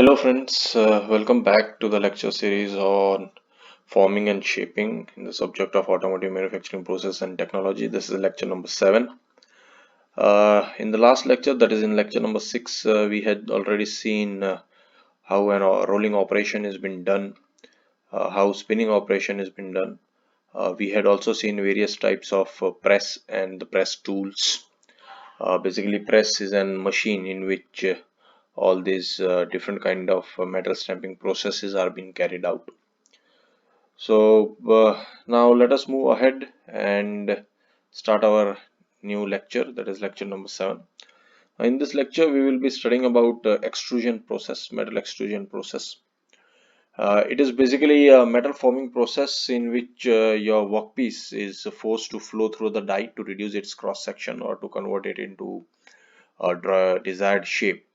Hello friends, welcome back to the lecture series on forming and shaping in the subject of automotive manufacturing process and technology. This is lecture number 7. In the last lecture, that is in lecture number 6, we had already seen how an rolling operation has been done, how spinning operation has been done. We had also seen various types of press and the press tools. Basically, press is a machine in which all these different kind of metal stamping processes are being carried out. So now let us move ahead and start our new lecture, that is lecture number 7. In this lecture we will be studying about extrusion process, metal extrusion process. It is basically a metal forming process in which your workpiece is forced to flow through the die to reduce its cross section or to convert it into a desired shape.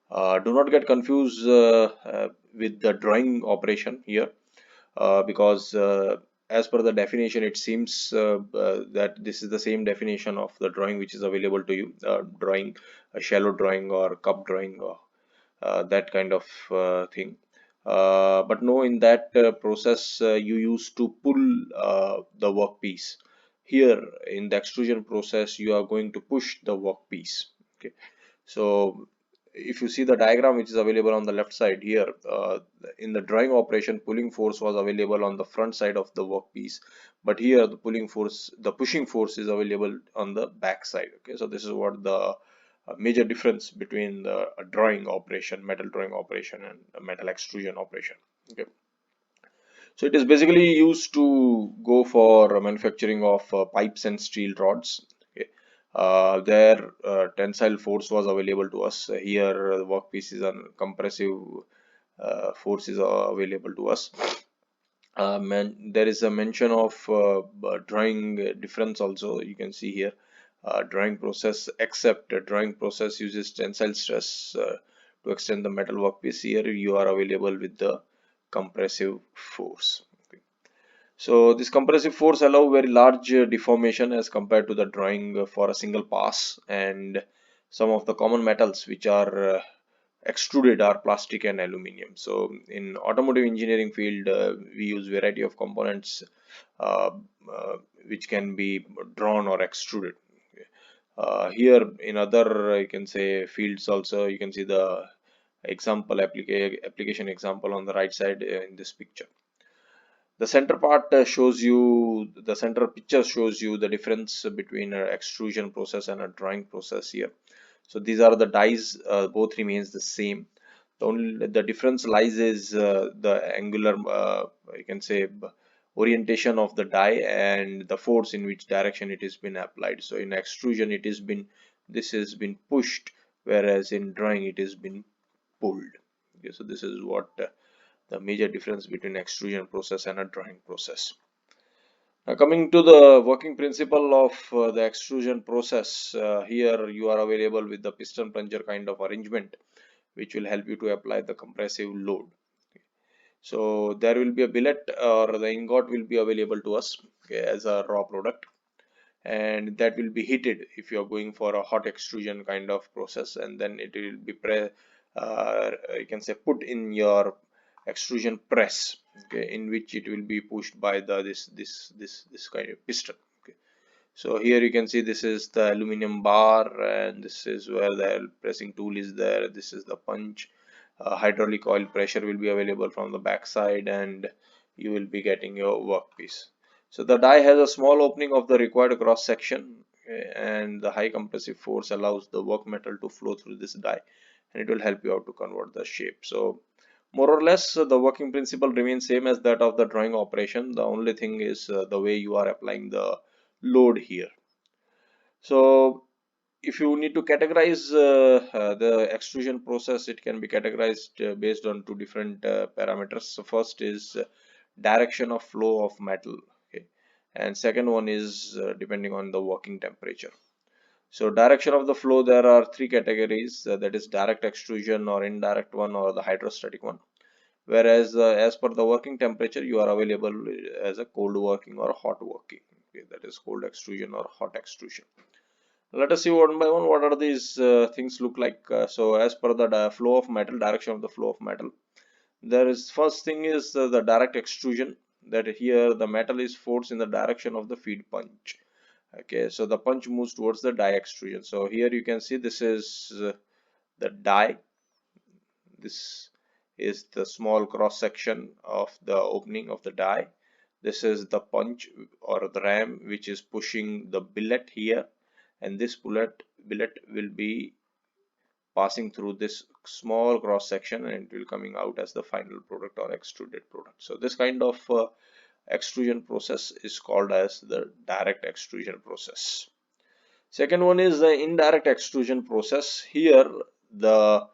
Do not get confused with the drawing operation here, because as per the definition it seems that this is the same definition of the drawing which is available to you, drawing a shallow drawing or cup drawing or that kind of thing. But no, in that process you used to pull the workpiece. Here in the extrusion process you are going to push the workpiece. Okay, so if you see the diagram which is available on the left side here, in the drawing operation pulling force was available on the front side of the workpiece, but here the pushing force is available on the back side. Okay, so this is what the major difference between the drawing operation, metal drawing operation, and a metal extrusion operation. Okay, so it is basically used to go for manufacturing of pipes and steel rods. Okay, their tensile force was available to us. Here, the workpiece is on compressive forces are available to us. There is a mention of drawing difference also. You can see here, drawing process, except drawing process uses tensile stress to extend the metal workpiece. Here you are available with the compressive force. Okay. So this compressive force allow very large deformation as compared to the drawing for a single pass, and some of the common metals which are extruded are plastic and aluminium. So in automotive engineering field we use variety of components uh, uh, which can be drawn or extruded. Here in other you can say fields also, you can see the example application example on the right side in this picture. The center part shows you, the center picture shows you the difference between an extrusion process and a drawing process here. So these are the dies, both remains the same. The only the difference lies is the angular, you can say, orientation of the die and the force in which direction it has been applied. So in extrusion it has been, this has been pushed, whereas in drawing it has been pulled. Okay, so this is what the major difference between extrusion process and a drawing process. Now coming to the working principle of the extrusion process, here you are available with the piston plunger kind of arrangement which will help you to apply the compressive load. So there will be a billet or the ingot will be available to us, okay, as a raw product, and that will be heated if you are going for a hot extrusion kind of process, and then it will be you can say put in your extrusion press, okay, in which it will be pushed by the this kind of piston. Okay, so here you can see this is the aluminum bar, and this is where the pressing tool is there. This is the punch. Hydraulic oil pressure will be available from the back side, and you will be getting your workpiece. So the die has a small opening of the required cross section, and the high compressive force allows the work metal to flow through this die, and it will help you out to convert the shape. So more or less the working principle remains same as that of the drawing operation. The only thing is the way you are applying the load here. So if you need to categorize the extrusion process, it can be categorized based on two different parameters. So first is direction of flow of metal, okay, and second one is depending on the working temperature. So direction of the flow, there are three categories, that is direct extrusion or indirect one or the hydrostatic one, whereas as per the working temperature you are available as a cold working or hot working, okay, that is cold extrusion or hot extrusion. Let us see one by one what are these things look like. So as per the flow of metal, direction of the flow of metal, there is first thing is the direct extrusion, that here the metal is forced in the direction of the feed punch. Okay, so the punch moves towards the die extrusion. So here you can see this is the die. This is the small cross section of the opening of the die. This is the punch or the ram which is pushing the billet here, and this billet will be passing through this small cross section, and it will coming out as the final product or extruded product. So this kind of extrusion process is called as the direct extrusion process. Second one is the indirect extrusion process. Here the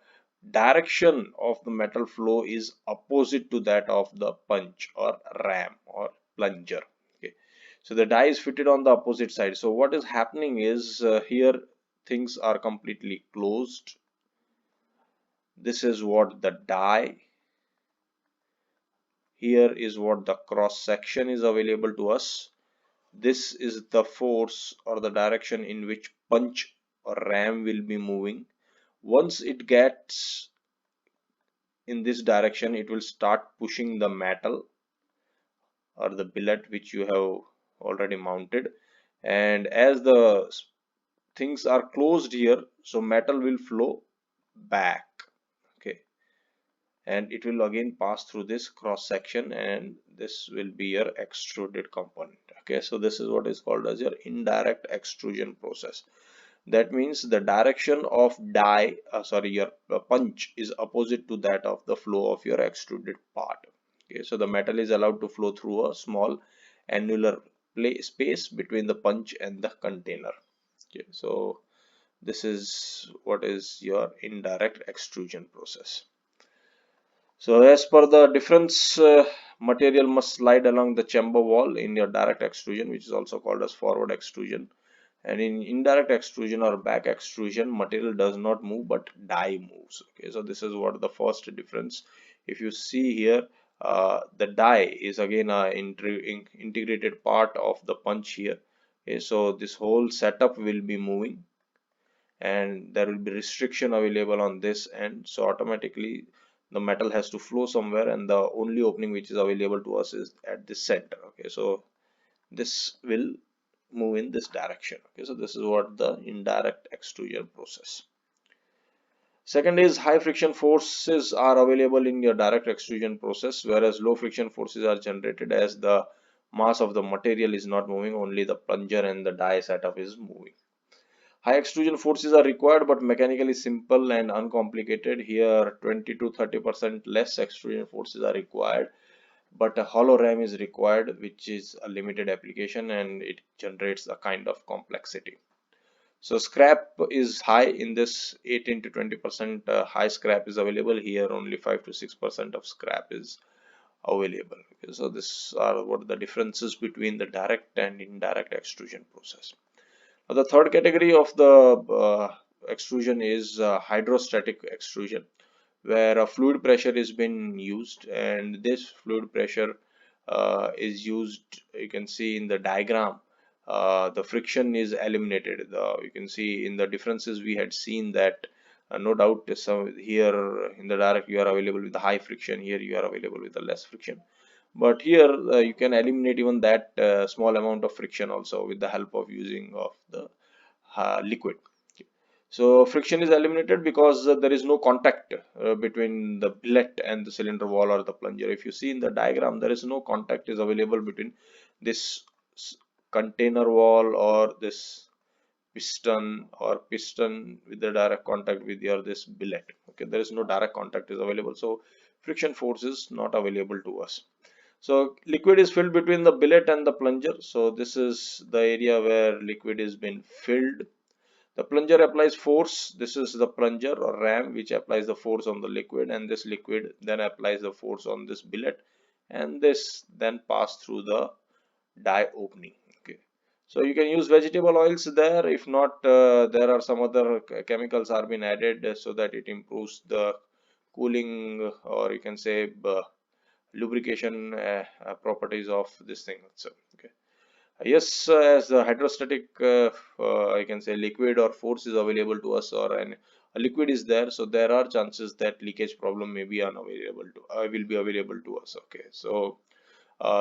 direction of the metal flow is opposite to that of the punch or ram or plunger. Okay, so the die is fitted on the opposite side. So what is happening is here things are completely closed. This is what the die. Here is what the cross section is available to us. This is the force or the direction in which punch or ram will be moving. Once it gets in this direction, it will start pushing the metal or the billet which you have already mounted, and as the things are closed here, so metal will flow back. Okay, and it will again pass through this cross section, and this will be your extruded component. Okay, so this is what is called as your indirect extrusion process. That means the direction of die your punch is opposite to that of the flow of your extruded part. Okay, so the metal is allowed to flow through a small annular space between the punch and the container. Okay, so this is what is your indirect extrusion process. So as per the difference, material must slide along the chamber wall in your direct extrusion, which is also called as forward extrusion. And in indirect extrusion or back extrusion, material does not move but die moves. Okay, so this is what the first difference. If you see here, the die is again a integrated part of the punch here. Okay, so this whole setup will be moving, and there will be restriction available on this end, so automatically the metal has to flow somewhere, and the only opening which is available to us is at the center. Okay, so this will move in this direction. Okay, so this is what the indirect extrusion process. Second is high friction forces are available in your direct extrusion process, whereas low friction forces are generated as the mass of the material is not moving, only the plunger and the die setup is moving. High extrusion forces are required but mechanically simple and uncomplicated. Here 20 to 30% less extrusion forces are required, but a hollow ram is required, which is a limited application, and it generates a kind of complexity. So scrap is high in this. 18 to 20% high scrap is available. Here only 5 to 6% of scrap is available. Okay, so these are what the differences between the direct and indirect extrusion process. The third category of the extrusion is hydrostatic extrusion, where a fluid pressure is being used, and this fluid pressure is used. You can see in the diagram, the friction is eliminated. You can see in the differences we had seen that no doubt some here in the direct you are available with the high friction, here you are available with the less friction, but here you can eliminate even that small amount of friction also with the help of using of the liquid. So friction is eliminated because there is no contact between the billet and the cylinder wall or the plunger. If you see in the diagram, there is no contact is available between this container wall or this piston with the direct contact with your this billet. Okay, there is no direct contact is available, so friction force is not available to us. So liquid is filled between the billet and the plunger. So this is the area where liquid is being filled. The plunger applies force. This is the plunger or ram which applies the force on the liquid, and this liquid then applies the force on this billet, and this then pass through the die opening. Okay, so you can use vegetable oils there. If not, there are some other chemicals are being added so that it improves the cooling, or you can say lubrication properties of this thing. So okay, Yes, as the hydrostatic, I can say liquid or force is available to us, or a liquid is there, so there are chances that leakage problem may be unavailable to, will be available to us. Okay, so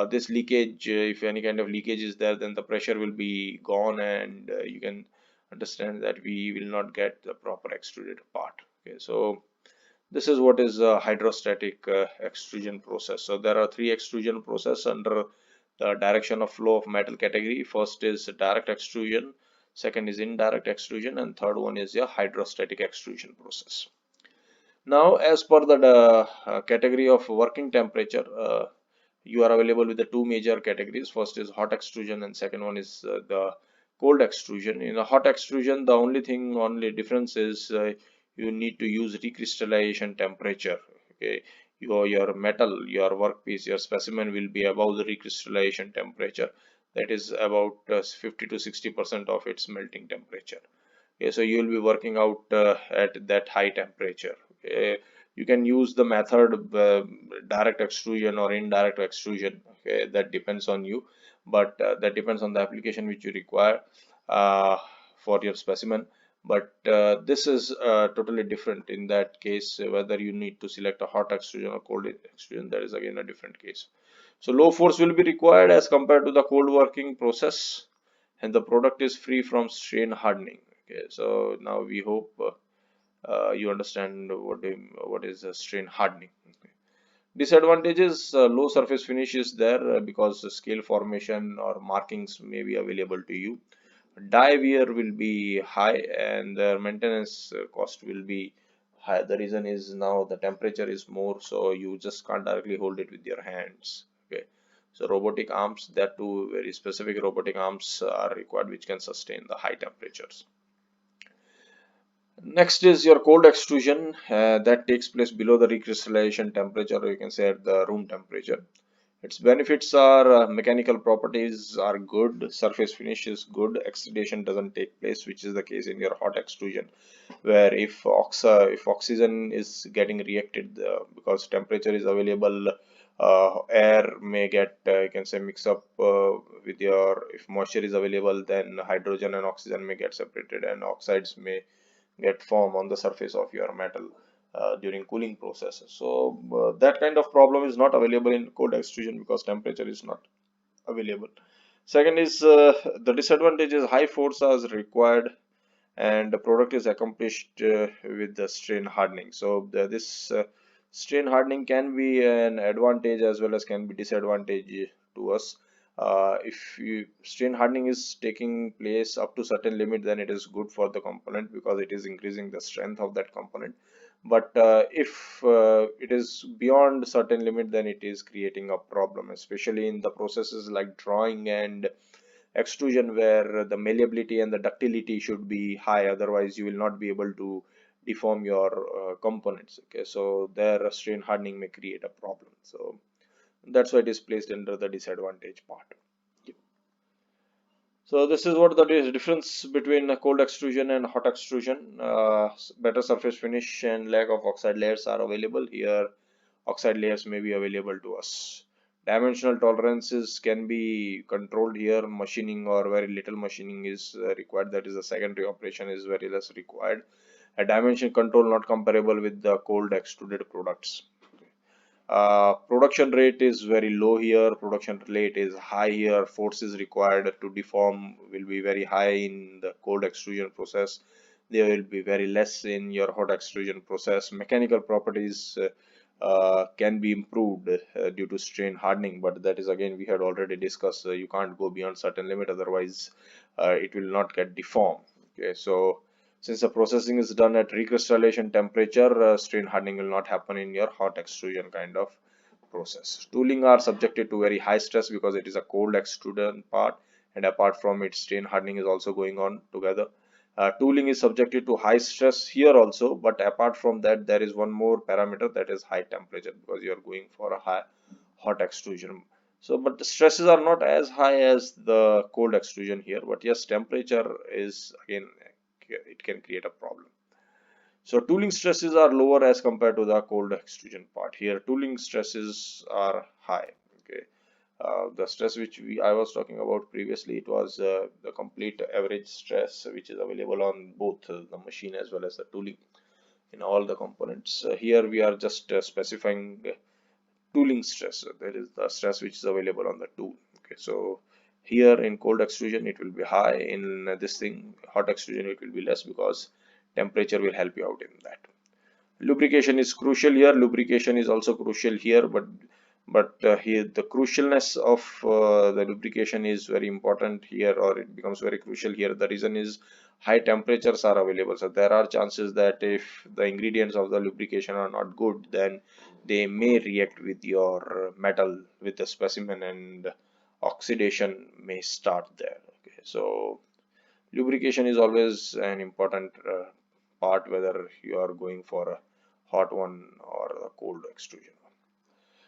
this leakage, if any kind of leakage is there, then the pressure will be gone, and you can understand that we will not get the proper extruded part. Okay, so this is what is a hydrostatic extrusion process. So there are three extrusion process under the direction of flow of metal category. First is direct extrusion, second is indirect extrusion, and third one is a hydrostatic extrusion process. Now, as per the category of working temperature, you are available with the two major categories. First is hot extrusion, and second one is the cold extrusion. In a hot extrusion, the only difference is you need to use recrystallization temperature. Okay, your metal, your workpiece, your specimen will be above the recrystallization temperature. That is about 50 to 60% of its melting temperature. Okay, so you will be working out at that high temperature. Okay, you can use the method direct extrusion or indirect extrusion. Okay, that depends on you, but that depends on the application which you require uh, for your specimen. But this is totally different. In that case, whether you need to select a hot extrusion or cold extrusion, that is again a different case. So low force will be required as compared to the cold working process, and the product is free from strain hardening. Okay, so now we hope you understand what is strain hardening. Okay. Disadvantages: low surface finish is there because the scale formation or markings may be available to you. Die wear will be high, and the maintenance cost will be high. The reason is now the temperature is more, so you just can't directly hold it with your hands. Okay, so robotic arms, that too very specific robotic arms are required which can sustain the high temperatures. Next is your cold extrusion that takes place below the recrystallization temperature, or you can say at the room temperature. Its benefits are mechanical properties are good, surface finish is good, extrusion doesn't take place, which is the case in your hot extrusion, where if oxygen is getting reacted because temperature is available, air may get you can say mix up with your, if moisture is available, then hydrogen and oxygen may get separated, and oxides may get form on the surface of your metal during cooling process. So that kind of problem is not available in cold extrusion because temperature is not available. Second is the disadvantage is high force is required, and the product is accomplished with the strain hardening. So this strain hardening can be an advantage as well as can be disadvantage to us. If strain hardening is taking place up to certain limit, then it is good for the component because it is increasing the strength of that component. But if it is beyond certain limit, then it is creating a problem, especially in the processes like drawing and extrusion, where the malleability and the ductility should be high, otherwise you will not be able to deform your components. Okay, so there strain hardening may create a problem, so that's why it is placed under the disadvantage part. Yep. So this is what the difference between cold extrusion and hot extrusion. Better surface finish and lack of oxide layers are available here. Oxide layers may be available to us. Dimensional tolerances can be controlled here. Machining or very little machining is required. That is, the secondary operation is very less required. A dimension control not comparable with the cold extruded products. Production rate is very low here. Production rate is high here. Force is required to deform will be very high in the cold extrusion process. They will be very less in your hot extrusion process. Mechanical properties can be improved due to strain hardening, but that is again we had already discussed. You can't go beyond certain limit, otherwise it will not get deformed. Okay, so since the processing is done at recrystallization temperature, strain hardening will not happen in your hot extrusion kind of process. Tooling are subjected to very high stress because it is a cold extrusion part, and apart from it, strain hardening is also going on together. Tooling is subjected to high stress here also, but apart from that, there is one more parameter, that is high temperature, because you are going for a high hot extrusion. So, but the stresses are not as high as the cold extrusion here, but yes, temperature is again, it can create a problem. So tooling stresses are lower as compared to the cold extrusion part. Here tooling stresses are high. Okay. The stress which I was talking about previously, it was the complete average stress which is available on both the machine as well as the tooling in all the components. Here we are just specifying tooling stress. That is the stress which is available on the tool. Okay, so here in cold extrusion it will be high. In this thing, hot extrusion, it will be less, because temperature will help you out in that. Lubrication is crucial here. Lubrication is also crucial here, but here the crucialness of the lubrication is very important here, or it becomes very crucial here. The reason is high temperatures are available, so there are chances that if the ingredients of the lubrication are not good, then they may react with your metal, with the specimen, and oxidation may start there. Okay, so lubrication is always an important part, whether you are going for a hot one or a cold extrusion.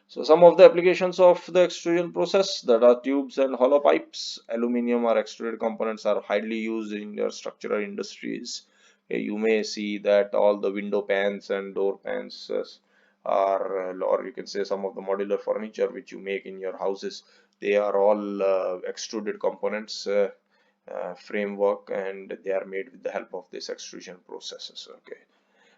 So some of the applications of the extrusion process, that are tubes and hollow pipes, aluminum or extruded components are highly used in your structural industries. You may see that all the window pans and door pans are, or you can say some of the modular furniture which you make in your houses, they are all extruded components framework, and they are made with the help of this extrusion processes. Okay.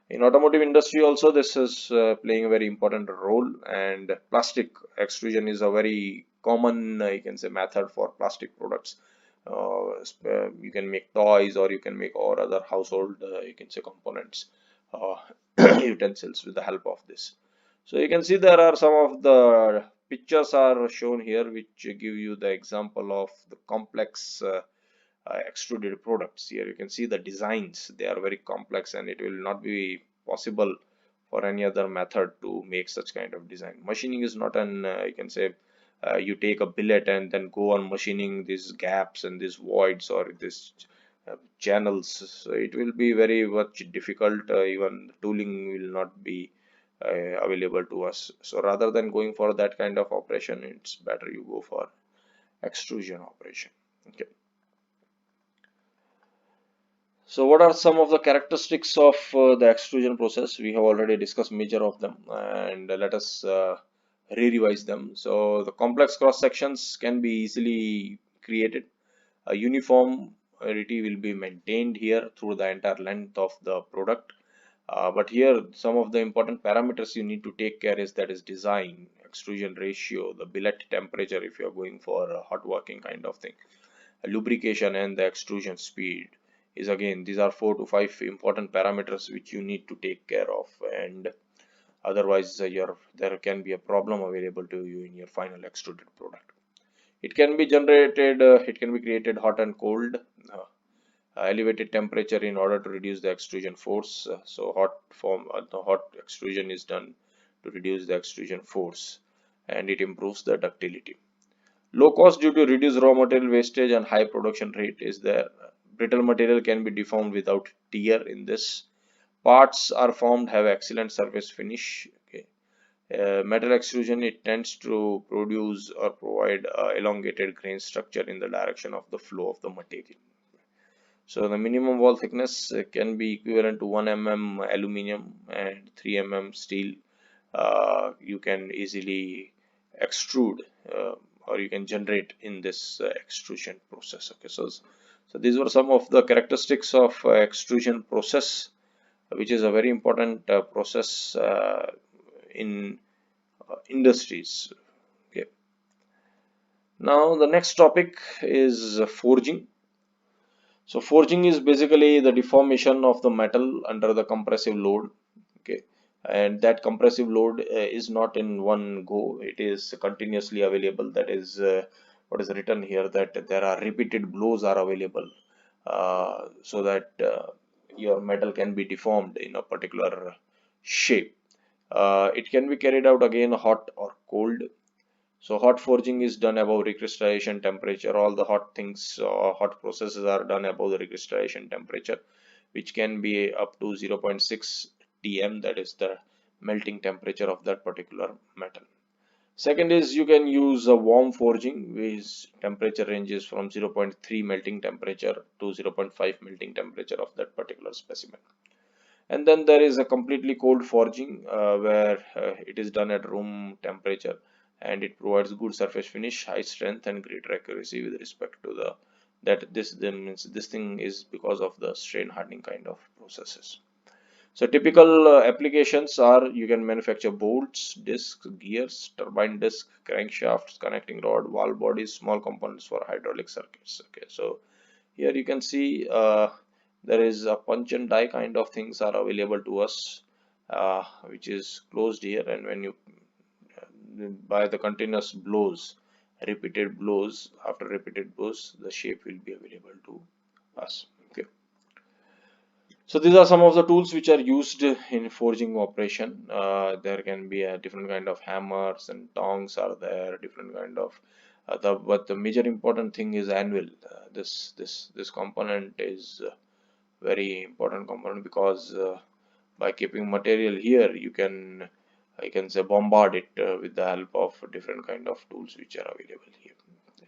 In automotive industry also, this is playing a very important role, and plastic extrusion is a very common, you can say, method for plastic products. You can make toys, or you can make all other household, you can say, components, uh, utensils with the help of this. So you can see there are some of the pictures are shown here which give you the example of the complex extruded products. Here you can see the designs, they are very complex, and it will not be possible for any other method to make such kind of design. Machining is not an, you can say, you take a billet and then go on machining these gaps and these voids or these channels. So it will be very much difficult. Even tooling will not be available to us. So rather than going for that kind of operation, it's better you go for extrusion operation. Okay. So what are some of the characteristics of the extrusion process? We have already discussed major of them, and let us re-revise them. So the complex cross sections can be easily created. A uniformity will be maintained here through the entire length of the product. But here some of the important parameters you need to take care is, that is design, extrusion ratio, the billet temperature if you are going for a hot working kind of thing, lubrication, and the extrusion speed. Is again, these are 4 to 5 important parameters which you need to take care of, and otherwise there can be a problem available to you in your final extruded product. It can be generated, it can be created hot and cold, elevated temperature in order to reduce the extrusion force. So the hot extrusion is done to reduce the extrusion force, and it improves the ductility. Low cost due to reduced raw material wastage and high production rate is there. Brittle material can be deformed without tear in this. Parts are formed, have excellent surface finish. Okay. Metal extrusion, it tends to produce or provide elongated grain structure in the direction of the flow of the material. So the minimum wall thickness can be equivalent to 1 mm aluminum and 3 mm steel. You can easily extrude, or you can generate in this extrusion process. Okay, so these were some of the characteristics of extrusion process, which is a very important process in industries. Okay. Now the next topic is forging. So forging is basically the deformation of the metal under the compressive load. Okay, and that compressive load is not in one go, it is continuously available. That is what is written here, that there are repeated blows are available, so that your metal can be deformed in a particular shape. It can be carried out again hot or cold. So hot forging is done above recrystallization temperature. All the hot things, hot processes are done above the recrystallization temperature, which can be up to 0.6 Tm, that is the melting temperature of that particular metal. Second is, you can use a warm forging, which temperature ranges from 0.3 melting temperature to 0.5 melting temperature of that particular specimen. And then there is a completely cold forging, where it is done at room temperature. and it provides good surface finish, high strength, and greater accuracy with respect to the that this means this thing is because of the strain hardening kind of processes. So typical applications are you can manufacture bolts, discs, gears, turbine disc, crankshafts, connecting rod, valve bodies, small components for hydraulic circuits. Okay, so here you can see there is a punch and die kind of things are available to us, which is closed here, and when you by the continuous blows, repeated blows, after repeated blows, the shape will be available to us. Okay. So these are some of the tools which are used in forging operation. There can be a different kind of hammers and tongs are there, different kind of but the major important thing is anvil. This component is very important component because by keeping material here, you can I can say bombard it with the help of different kind of tools which are available here.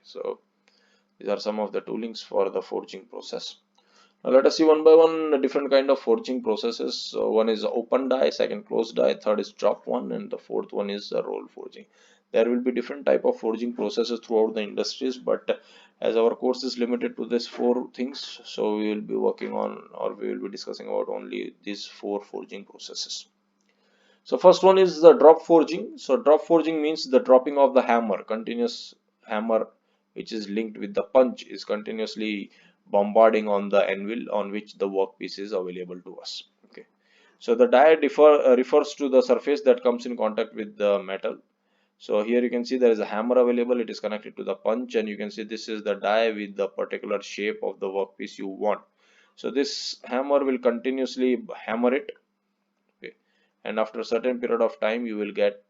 So these are some of the toolings for the forging process. Now let us see one by one the different kind of forging processes. So one is open die, second closed die, third is drop one, and the fourth one is the roll forging. There will be different type of forging processes throughout the industries, but as our course is limited to this four things, so we will be working on or we will be discussing about only these four forging processes. So first one is the drop forging. So drop forging means the dropping of the hammer, continuous hammer which is linked with the punch is continuously bombarding on the anvil on which the workpiece is available to us. Okay. So the die refers to the surface that comes in contact with the metal. So here you can see there is a hammer available, it is connected to the punch, and you can see this is the die with the particular shape of the workpiece you want. So this hammer will continuously hammer it. Okay, and after a certain period of time you will get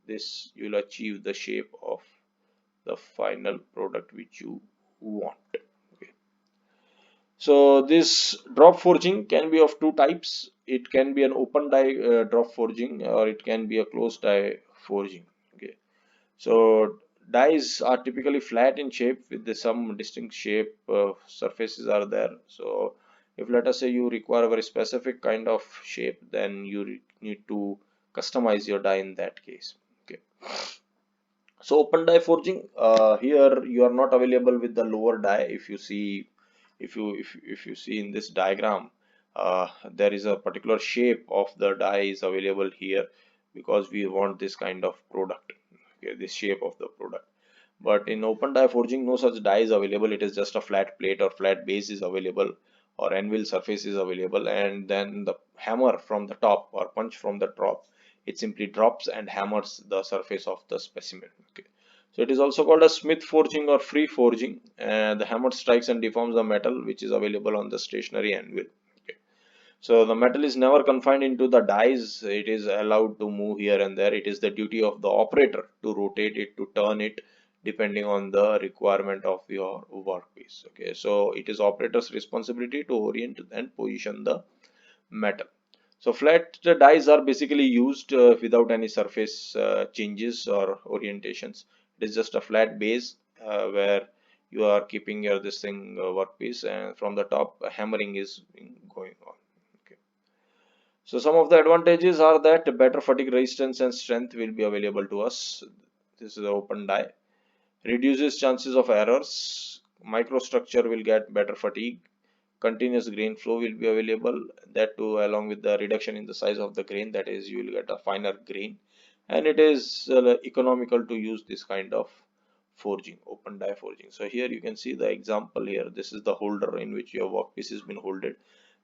this, you will achieve the shape of the final product which you want. Okay, so this drop forging can be of two types. It can be an open die drop forging, or it can be a closed die forging. Okay, so dies are typically flat in shape with some distinct shape surfaces are there. So if let us say you require a very specific kind of shape, then you need to customize your die in that case. Okay. So open die forging, here you are not available with the lower die. If you see, if you see in this diagram, there is a particular shape of the die is available here because we want this kind of product. Okay, this shape of the product. But in open die forging, no such die is available. It is just a flat plate or flat base is available, or anvil surface is available, and then the hammer from the top or punch from the top, it simply drops and hammers the surface of the specimen. Okay, so it is also called a smith forging or free forging, and the hammer strikes and deforms the metal which is available on the stationary anvil. Okay, so the metal is never confined into the dies, it is allowed to move here and there. It is the duty of the operator to rotate it, to turn it, depending on the requirement of your workpiece. Okay, so it is operator's responsibility to orient and position the metal. So flat dies are basically used without any surface changes or orientations. It is just a flat base where you are keeping your this thing workpiece, and from the top hammering is going on. Okay. So some of the advantages are that better fatigue resistance and strength will be available to us. This is an open die. Reduces chances of errors. Microstructure will get better fatigue. Continuous grain flow will be available, that too along with the reduction in the size of the grain, that is you will get a finer grain, and it is economical to use this kind of forging, open die forging. So here you can see the example here. This is the holder in which your workpiece has been holded,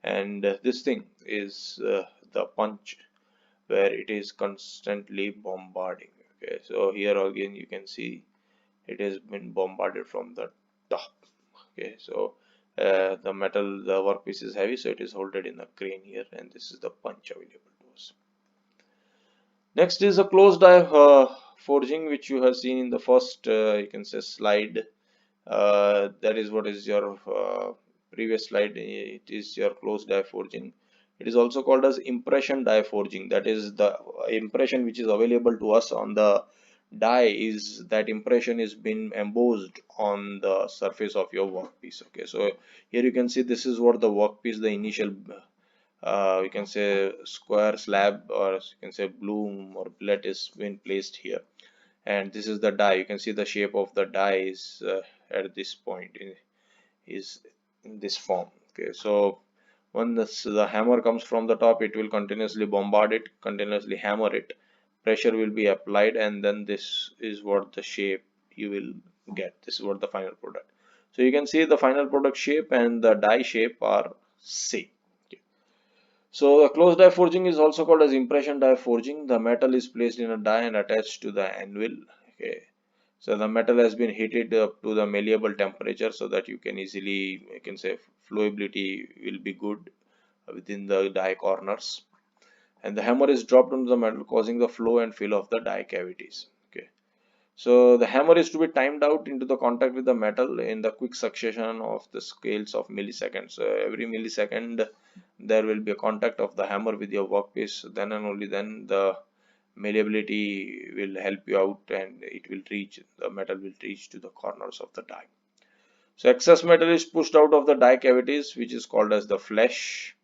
and this thing is the punch where it is constantly bombarding. Okay, so here again you can see it has been bombarded from the top. Okay, so the metal, the workpiece is heavy, so it is holded in a crane here, and this is the punch available to us. Next is a closed die forging, which you have seen in the first you can say slide. That is what is your previous slide. It is your closed die forging. It is also called as impression die forging. That is the impression which is available to us on the die, is that impression is been embossed on the surface of your workpiece. Okay, so here you can see this is what the workpiece, the initial you can say square slab, or you can say bloom or billet is been placed here, and this is the die. You can see the shape of the die is at this point is in this form. Okay, so when the hammer comes from the top, it will continuously bombard it, continuously hammer it, pressure will be applied, and then this is what the shape you will get. This is what the final product. So you can see the final product shape and the die shape are same. Okay. So the closed die forging is also called as impression die forging. The metal is placed in a die and attached to the anvil. Okay. So the metal has been heated up to the malleable temperature so that you can easily, you can say, flowability will be good within the die corners. And the hammer is dropped onto the metal, causing the flow and fill of the die cavities. Okay. So the hammer is to be timed out into the contact with the metal in the quick succession of the scales of milliseconds. So every millisecond there will be a contact of the hammer with your workpiece. Then and only then the malleability will help you out, and it will reach, the metal will reach to the corners of the die. So excess metal is pushed out of the die cavities, which is called as the flesh.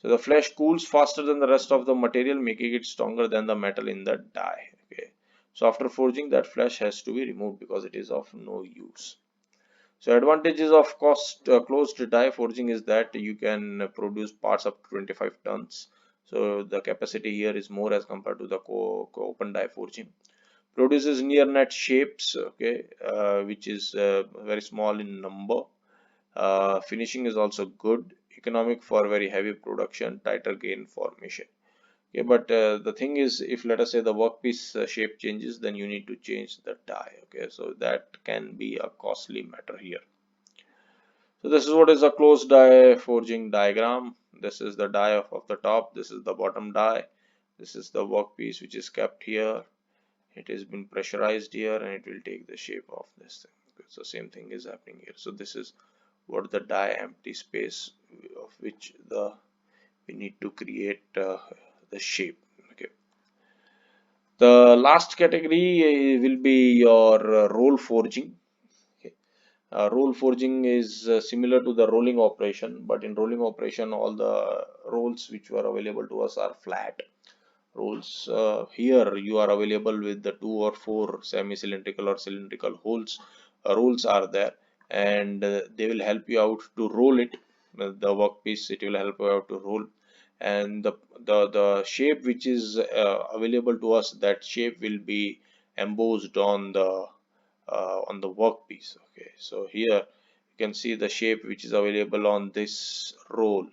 So the flesh cools faster than the rest of the material, making it stronger than the metal in the die. Okay. So after forging, that flesh has to be removed because it is of no use. So advantages of closed die forging is that you can produce parts up to 25 tons. So the capacity here is more as compared to the open die forging. Produces near net shapes, okay, which is very small in number. Finishing is also good, economic for very heavy production, tighter gain formation. Okay, but the thing is, if let us say the workpiece shape changes, then you need to change the die. Okay, so that can be a costly matter here. So this is what is a closed die forging diagram. This is the die of the top. This is the bottom die. This is the workpiece which is kept here. It has been pressurized here, and it will take the shape of this thing. Okay, so same thing is happening here. So this is what the die empty space of which we need to create the shape. Okay. The last category will be your roll forging. Okay. Roll forging is similar to the rolling operation, but in rolling operation all the rolls which were available to us are flat rolls. Here you are available with the 2 or 4 semi-cylindrical or cylindrical holes. Rolls are there, and they will help you out to roll it. The workpiece, it will help you out to roll, and the shape which is available to us, that shape will be embossed on the workpiece. Okay, so here you can see the shape which is available on this roll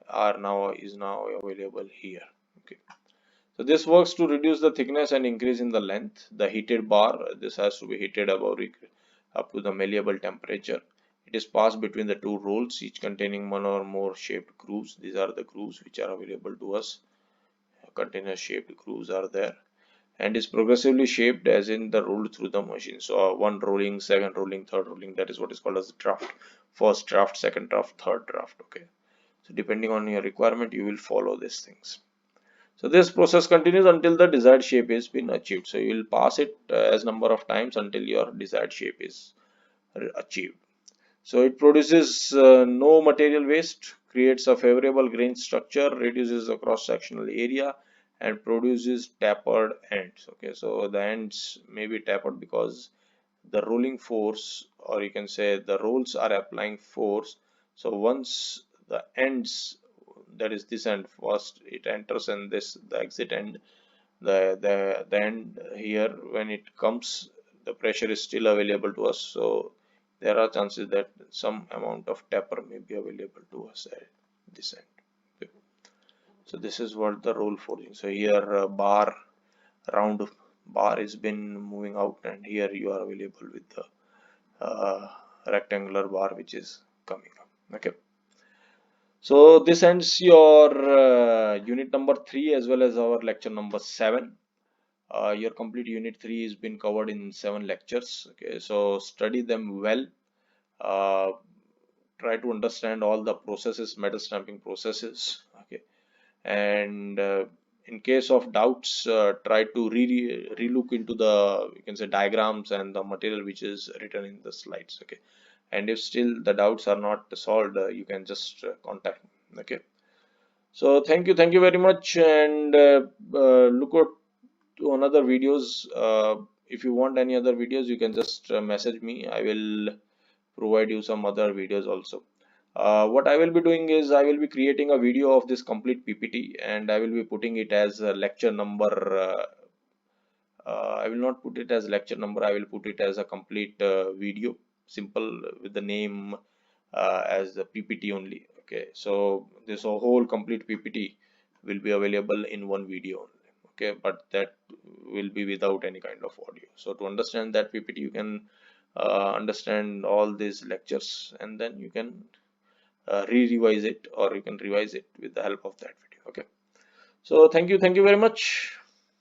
is now available here. Okay. So this works to reduce the thickness and increase in the length. The heated bar, this has to be heated up to the malleable temperature. It is passed between the two rolls, each containing one or more shaped grooves. These are the grooves which are available to us. Container shaped grooves are there, and is progressively shaped as in the rolled through the machine. So one rolling, second rolling, third rolling, that is what is called as draft. First draft, second draft, third draft. Okay. So depending on your requirement, you will follow these things. So this process continues until the desired shape is been achieved. So you will pass it as number of times until your desired shape is achieved. So it produces no material waste, creates a favorable grain structure, reduces the cross-sectional area, and produces tapered ends. Okay, so the ends may be tapered because the rolling force, or you can say the rolls are applying force. So once the ends, that is this end first, it enters, and this the exit end, the end here, when it comes, the pressure is still available to us. So there are chances that some amount of taper may be available to us at this end. Okay. So this is what the roll forging. So here round bar has been moving out, and here you are available with the rectangular bar which is coming up. Okay. So this ends your unit number 3 as well as our lecture number 7. Your complete unit 3 has been covered in 7 lectures. Okay, so study them well. Try to understand all the processes, metal stamping processes. Okay, and in case of doubts, try to relook into the, you can say, diagrams and the material which is written in the slides. Okay, and if still the doubts are not solved, you can just contact me. Okay, so thank you very much, and look out to another videos. If you want any other videos, you can just message me. I will provide you some other videos also. What I will be doing is I will be creating a video of this complete PPT, and I will be putting it as a lecture number. I will not put it as lecture number. I will put it as a complete video, simple with the name as the PPT only. Okay, so this whole complete PPT will be available in one video only. Okay, but that will be without any kind of audio. So to understand that PPT, you can understand all these lectures, and then you can re-revise it, or you can revise it with the help of that video. Okay, so thank you very much.